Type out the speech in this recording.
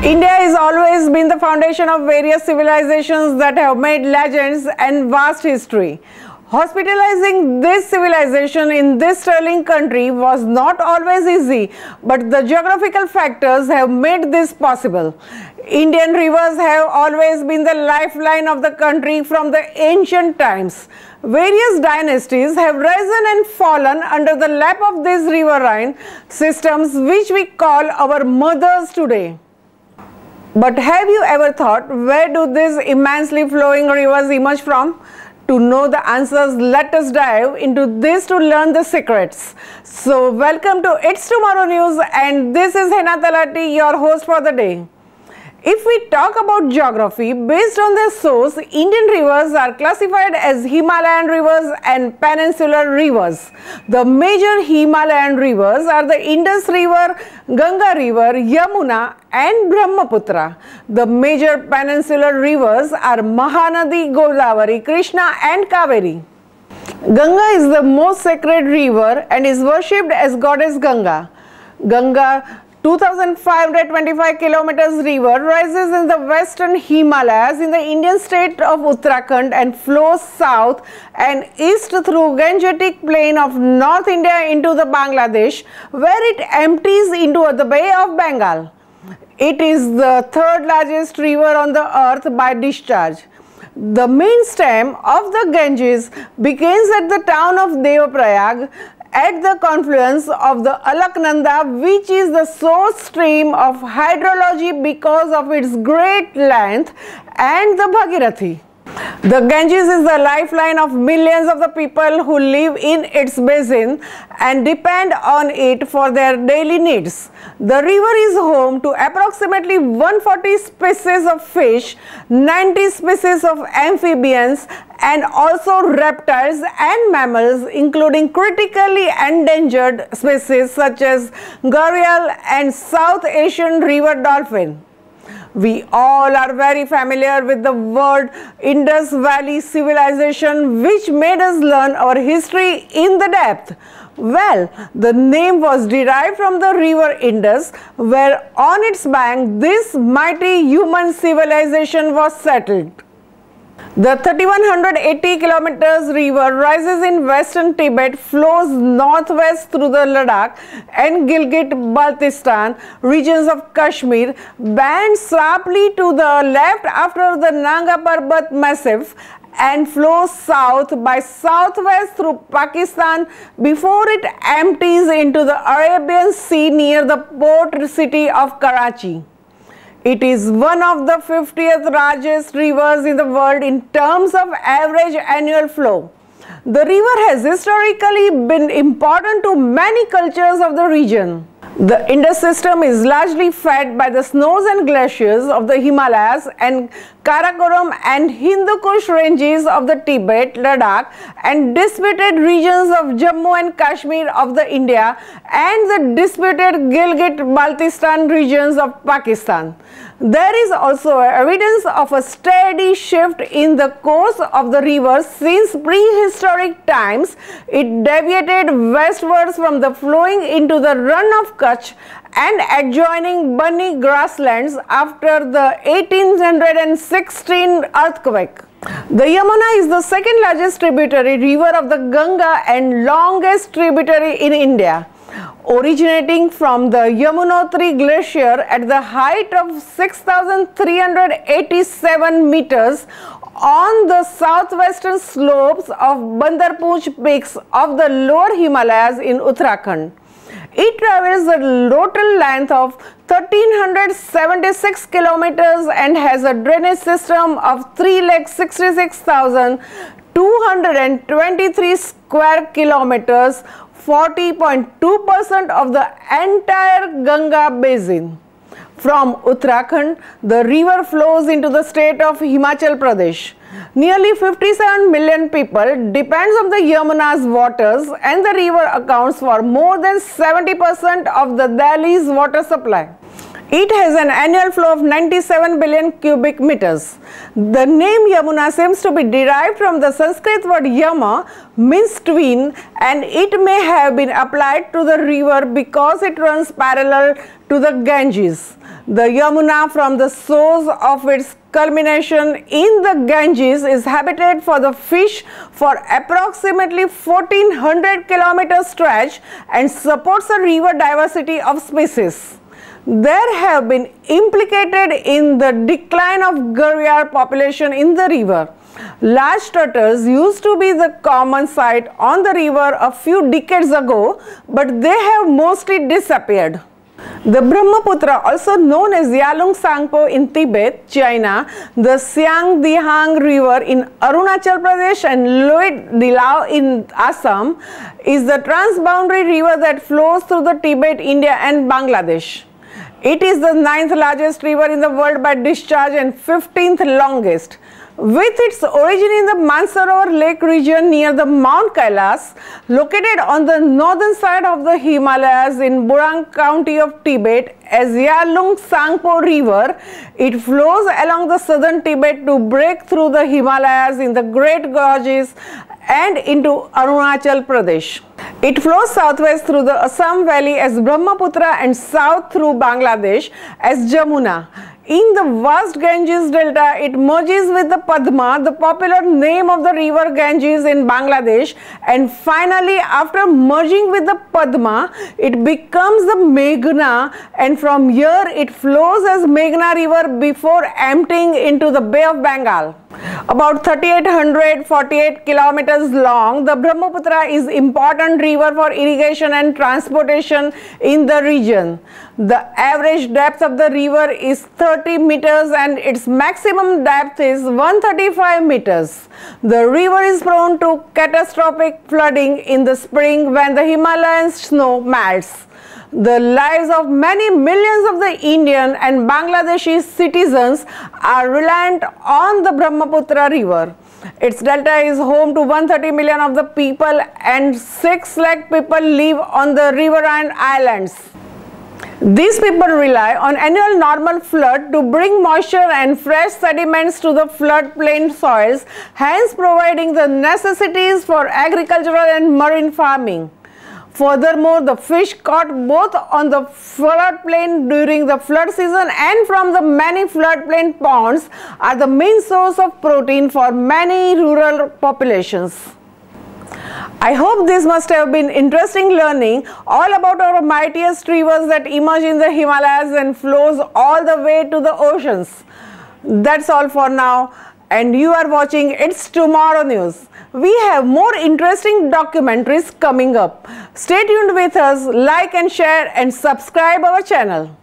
India has always been the foundation of various civilizations that have made legends and vast history. Hospitalizing this civilization in this sterling country was not always easy, but the geographical factors have made this possible. Indian rivers have always been the lifeline of the country from the ancient times. Various dynasties have risen and fallen under the lap of these riverine systems, which we call our mothers today. But have you ever thought, where do these immensely flowing rivers emerge from? To know the answers, let us dive into this to learn the secrets. So welcome to It's Tomorrow News, and this is Hena Talati, your host for the day. If we talk about geography, based on their source, Indian rivers are classified as Himalayan rivers and peninsular rivers. The major Himalayan rivers are the Indus River, Ganga River, Yamuna and Brahmaputra. The major peninsular rivers are Mahanadi, Godavari, Krishna and Kaveri. Ganga is the most sacred river and is worshipped as goddess Ganga. Ganga 2,525 kilometers river rises in the western Himalayas in the Indian state of Uttarakhand and flows south and east through Gangetic plain of North India into the Bangladesh, where it empties into the Bay of Bengal. It is the third largest river on the earth by discharge. The main stem of the Ganges begins at the town of Devaprayag, at the confluence of the Alaknanda, which is the source stream of hydrology because of its great length, and the Bhagirathi. The Ganges is the lifeline of millions of the people who live in its basin and depend on it for their daily needs. The river is home to approximately 140 species of fish, 90 species of amphibians, and also reptiles and mammals, including critically endangered species such as gharial and South Asian river dolphin. We all are very familiar with the word Indus Valley Civilization, which made us learn our history in the depth. Well, the name was derived from the river Indus, where on its bank this mighty human civilization was settled. The 3,180 kilometers river rises in western Tibet, flows northwest through the Ladakh and Gilgit-Baltistan regions of Kashmir, bends sharply to the left after the Nanga Parbat Massif, and flows south by southwest through Pakistan before it empties into the Arabian Sea near the port city of Karachi. It is one of the 50th largest rivers in the world in terms of average annual flow. The river has historically been important to many cultures of the region. The Indus system is largely fed by the snows and glaciers of the Himalayas and Karakoram and Hindu Kush ranges of the Tibet, Ladakh and disputed regions of Jammu and Kashmir of the India and the disputed Gilgit-Baltistan regions of Pakistan. There is also evidence of a steady shift in the course of the river since prehistoric times. It deviated westwards from the flowing into the Run of Kutch and adjoining Bunny grasslands after the 1816 earthquake. The Yamuna is the second largest tributary river of the Ganga and longest tributary in India. Originating from the Yamunotri glacier at the height of 6,387 meters on the southwestern slopes of Bandarpunch peaks of the lower Himalayas in Uttarakhand. It travels a total length of 1,376 kilometers and has a drainage system of 366,223 square kilometers, 40.2% of the entire Ganga basin. From Uttarakhand, the river flows into the state of Himachal Pradesh. Nearly 57 million people depends on the Yamuna's waters, and the river accounts for more than 70% of the Delhi's water supply. It has an annual flow of 97 billion cubic meters. The name Yamuna seems to be derived from the Sanskrit word Yama, means twin, and it may have been applied to the river because it runs parallel to the Ganges. The Yamuna, from the source of its culmination in the Ganges, is habitat for the fish for approximately 1400 kilometer stretch and supports a river diversity of species. There have been implicated in the decline of gharial population in the river. Large turtles used to be the common sight on the river a few decades ago, but they have mostly disappeared. The Brahmaputra, also known as Yalung Tsangpo in Tibet, China, the Siang Dihang River in Arunachal Pradesh and Loit Dilao in Assam, is the transboundary river that flows through the Tibet, India and Bangladesh. It is the 9th largest river in the world by discharge and 15th longest. With its origin in the Mansarovar Lake region near the Mount Kailas, located on the northern side of the Himalayas in Burang County of Tibet, as Yalung Tsangpo River, it flows along the southern Tibet to break through the Himalayas in the Great Gorges and into Arunachal Pradesh. It flows southwest through the Assam Valley as Brahmaputra and south through Bangladesh as Jamuna. In the vast Ganges Delta, it merges with the Padma, the popular name of the river Ganges in Bangladesh, and finally, after merging with the Padma, it becomes the Meghna, and from here it flows as Meghna River before emptying into the Bay of Bengal. About 3,848 kilometers long, the Brahmaputra is important river for irrigation and transportation in the region. The average depth of the river is 30 meters and its maximum depth is 135 meters. The river is prone to catastrophic flooding in the spring when the Himalayan snow melts. The lives of many millions of the Indian and Bangladeshi citizens are reliant on the Brahmaputra river. Its delta is home to 130 million of the people and 6 lakh people live on the riverine islands. These people rely on annual normal flood to bring moisture and fresh sediments to the floodplain soils, hence providing the necessities for agricultural and marine farming. Furthermore, the fish caught both on the floodplain during the flood season and from the many floodplain ponds are the main source of protein for many rural populations. I hope this must have been interesting learning all about our mightiest rivers that emerge in the Himalayas and flows all the way to the oceans. That's all for now, and you are watching It's Tomorrow News. We have more interesting documentaries coming up. Stay tuned with us, like and share and subscribe our channel.